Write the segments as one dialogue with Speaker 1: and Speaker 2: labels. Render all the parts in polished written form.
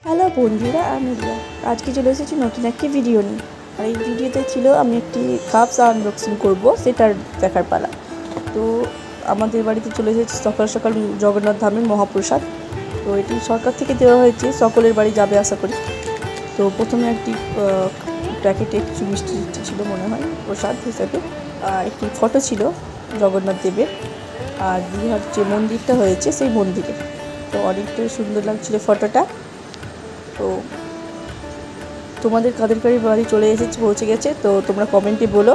Speaker 1: Hello বন্ধুরা, আমি রিয়া। আজকে চলে এসেছি নতুন একটি ভিডিও নিয়ে। আর এই ভিডিওতে ছিল আমি একটি কাপস আনবক্সিং করব, সেটার দেখার পালা। তো আমাদের বাড়িতে চলে এসেছে সকাল সকাল জগন্নাথ ধামের মহাপ্রসাদ। তো এটি সরকার থেকে দেওয়া হয়েছে, সকলের বাড়ি যাবে আশা করি। তো প্রথমে একটি প্যাকেটে কিছু মিষ্টি ছিল মনে হয় প্রসাদ হিসাবে, একটি ফটো ছিল জগন্নাথ দেবের, আর দীঘার যে মন্দিরটা হয়েছে সেই মন্দিরে। তো অনেকটা সুন্দর লাগছিল ফটোটা। তো তোমাদের কাদের বাড়ি চলে এসেছে, পৌঁছে গেছে, তো তোমরা কমেন্টে বলো।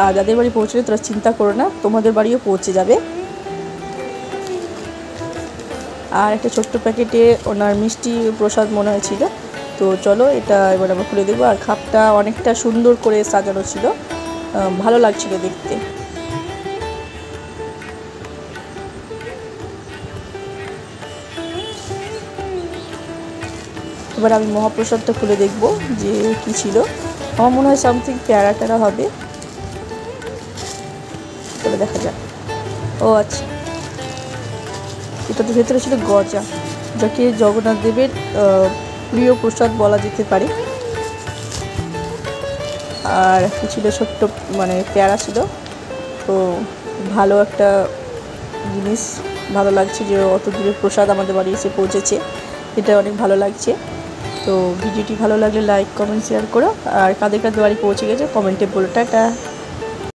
Speaker 1: আর যাদের বাড়ি পৌঁছলে তোরা চিন্তা করো না, তোমাদের বাড়িও পৌঁছে যাবে। আর একটা ছোট্ট প্যাকেটে ওনার মিষ্টি প্রসাদ মনে হয়েছিল। তো চলো এটা এবার আমরা খুলে দেবো। আর খাপটা অনেকটা সুন্দর করে সাজানো ছিল, ভালো লাগছিল দেখতে। এবার আমি মহাপ্রসাদটা খুলে দেখব যে কি ছিল। আমার মনে হয় সামথিং প্যারা ট্যারা হবে, তবে দেখা যাক। ও আচ্ছা, এটাতে ভেতরে ছিল গজা, যাকে জগন্নাথ দেবের প্রিয় প্রসাদ বলা যেতে পারে। আর একটি ছিল ছোট্ট পেয়ারা ছিল। তো ভালো একটা জিনিস, ভালো লাগছে যে অত দূরের প্রসাদ আমাদের বাড়ি এসে পৌঁছেছে, এটা অনেক ভালো লাগছে। তো ভিডিওটি ভালো লাগলে লাইক কমেন্ট শেয়ার করো। আর কাদের বাড়ি পৌঁছে গেছে কমেন্টে বলো। টাটা।